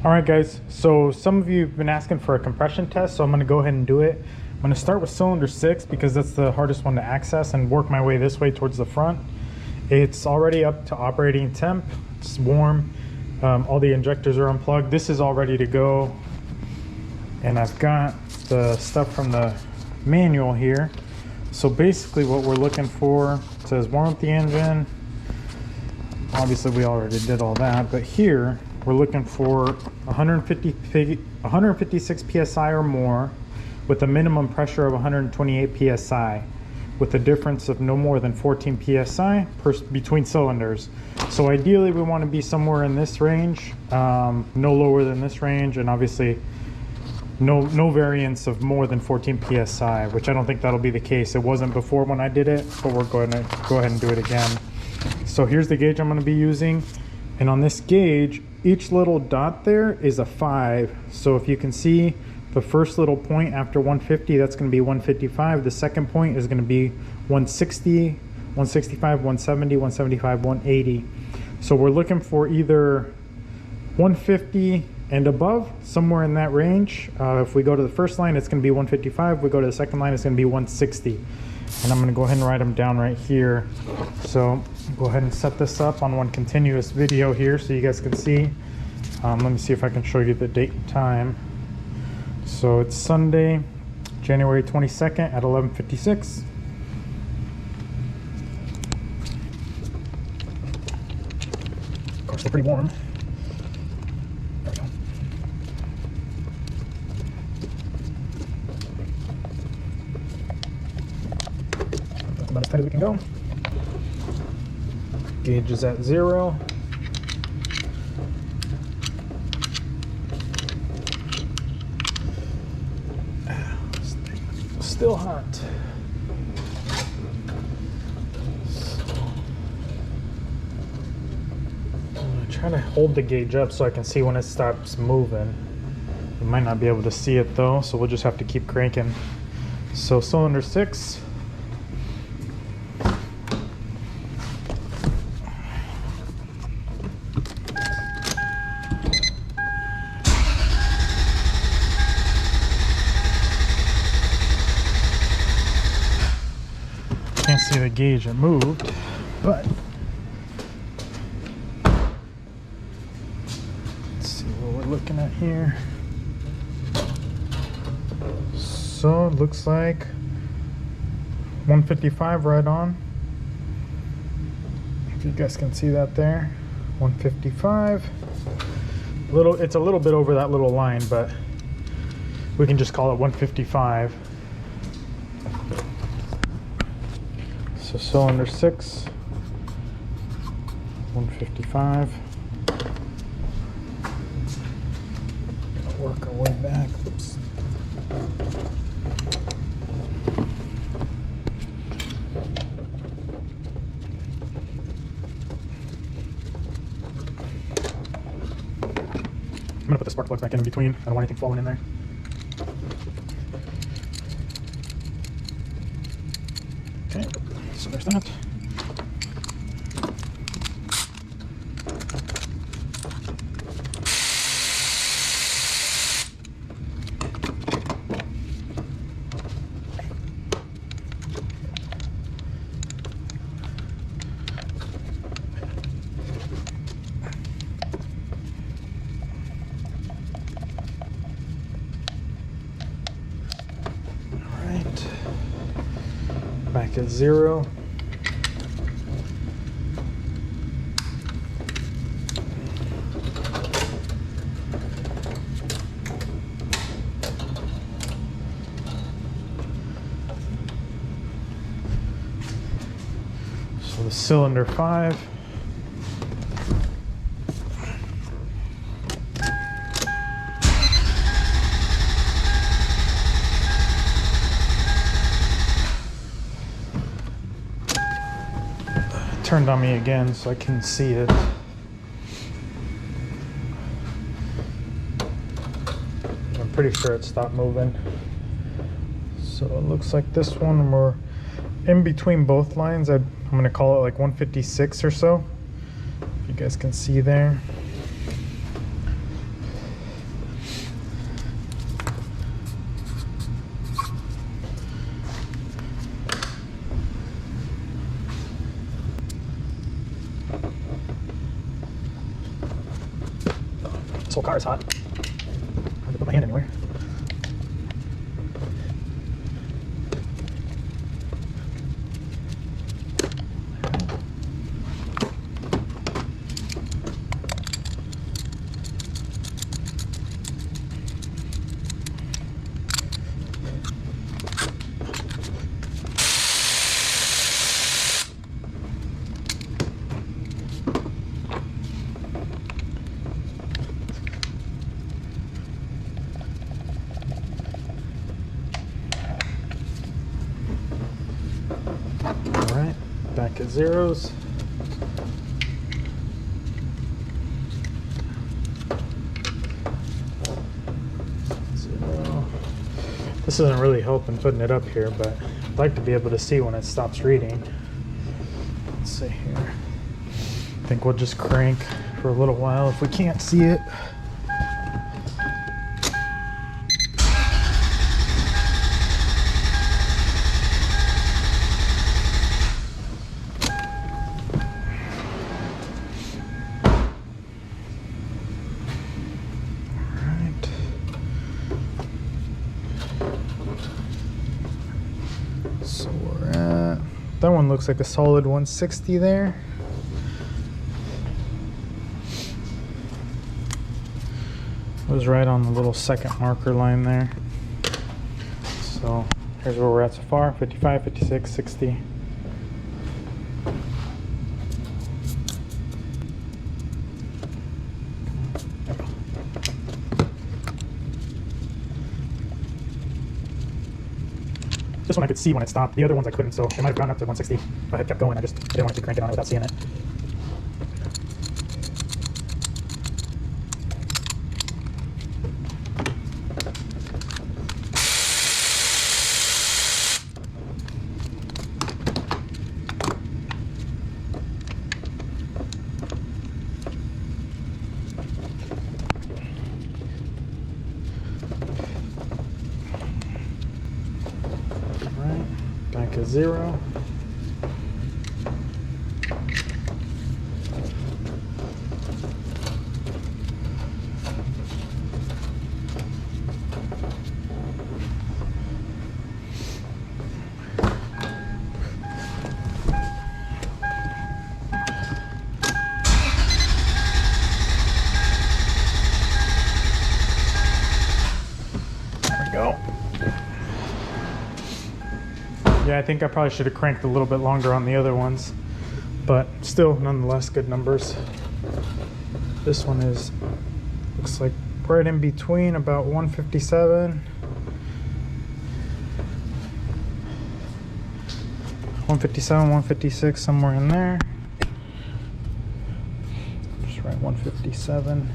All right, guys, so some of you have been asking for a compression test, so I'm going to go ahead and do it. I'm going to start with cylinder 6 because that's the hardest one to access and work my way this way towards the front. It's already up to operating temp. It's warm. All the injectors are unplugged. This is all ready to go. And I've got the stuff from the manual here. So basically what we're looking for, it says warm up the engine. Obviously we already did all that, but here we're looking for 156 psi or more with a minimum pressure of 128 psi with a difference of no more than 14 psi between cylinders. So ideally we want to be somewhere in this range, no lower than this range, and obviously no variance of more than 14 psi, which I don't think that'll be the case. It wasn't before when I did it, but we're going to go ahead and do it again. So here's the gauge I'm going to be using, and on this gauge each little dot there is a 5. So if you can see the first little point after 150, that's going to be 155. The second point is going to be 160, 165, 170, 175, 180. So we're looking for either 150 and above, somewhere in that range. If we go to the first line, it's going to be 155. If we go to the second line, it's going to be 160. And I'm going to go ahead and write them down right here. So go ahead and set this up on one continuous video here so you guys can see. Let me see if I can show you the date and time. So it's Sunday, January 22nd at 11:56. Of course, they're pretty warm. There we go. That's about as tight as we can go. Gauge is at 0. Still hot. I'm gonna try to hold the gauge up so I can see when it stops moving. You might not be able to see it though, so we'll just have to keep cranking. So cylinder 6. Can't see the gauge, it moved, but let's see what we're looking at here. So it looks like 155 right on. If you guys can see that there, 155. It's a little bit over that little line, but we can just call it 155. So cylinder 6, 155. Gonna work our way back. Oops. I'm gonna put the spark plugs back in between. I don't want anything falling in there. Okay. So there's that. All right. Back at 0. So the cylinder 5. Turned on me again so I can see it. I'm pretty sure it stopped moving. So it looks like this one, we're in between both lines. I'm going to call it like 156 or so. If you guys can see there. This whole car is hot. Hard to put my hand anywhere. Alright, back at zeros. Zero. This isn't really helping putting it up here, but I'd like to be able to see when it stops reading. Let's see here. I think we'll just crank for a little while if we can't see it. So we're at, that one looks like a solid 160 there. It was right on the little second marker line there. So here's where we're at so far, 55, 56, 60. This one I could see when it stopped. The other ones I couldn't, so it might have gone up to 160 if I had kept going. I just didn't want to keep cranking on it without seeing it. Back at zero. There we go. Yeah, I think I probably should have cranked a little bit longer on the other ones, but still, nonetheless, good numbers. This one is, looks like right in between, about 157. 157, 156, somewhere in there. Just write 157.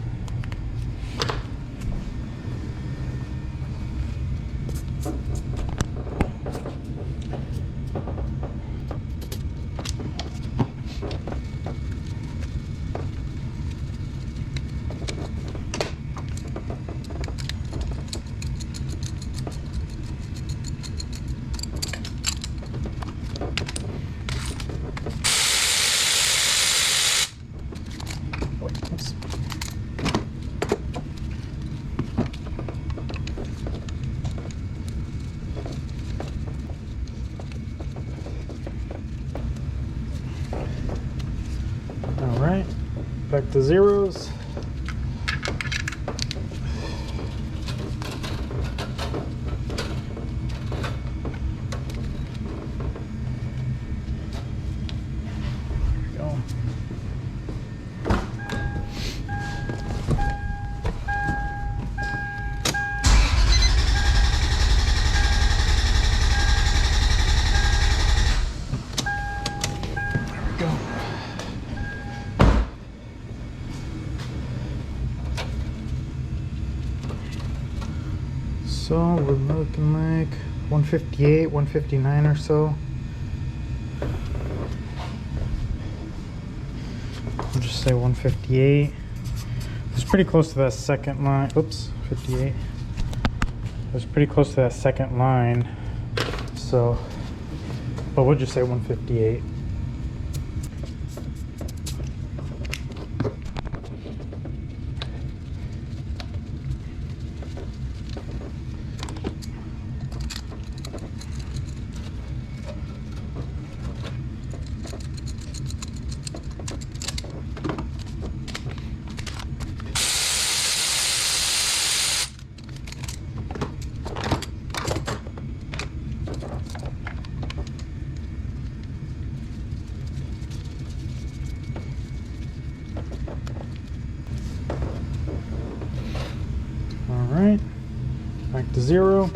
All right, back to zeros. So we're looking like 158, 159 or so. I'll just say 158. It's pretty close to that second line. Oops, 58. It was pretty close to that second line. So, but we'll just say 158. to 0.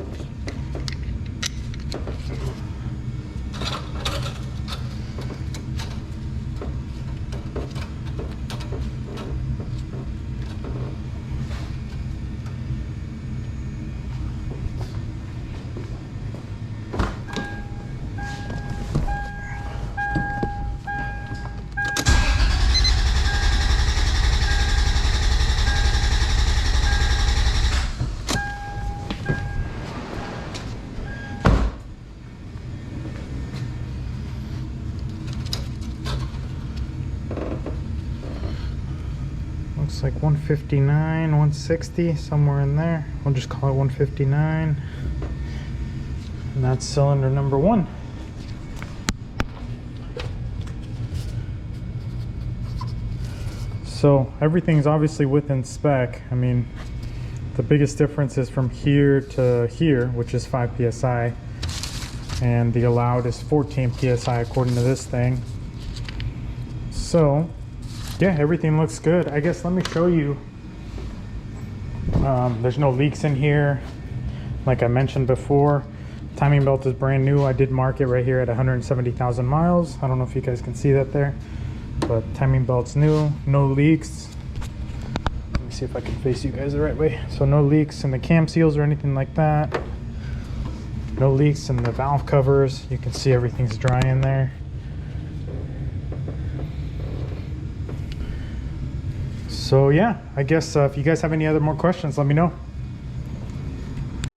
Looks like 159, 160, somewhere in there. We'll just call it 159. And that's cylinder number 1. So everything's obviously within spec. I mean, the biggest difference is from here to here, which is 5 psi. And the allowed is 14 psi according to this thing. So yeah, everything looks good. I guess let me show you. There's no leaks in here. Like I mentioned before, timing belt is brand new. I did mark it right here at 170,000 miles. I don't know if you guys can see that there, but timing belt's new, no leaks. Let me see if I can face you guys the right way. So no leaks in the cam seals or anything like that. No leaks in the valve covers. You can see everything's dry in there. So yeah, I guess if you guys have any more questions, let me know.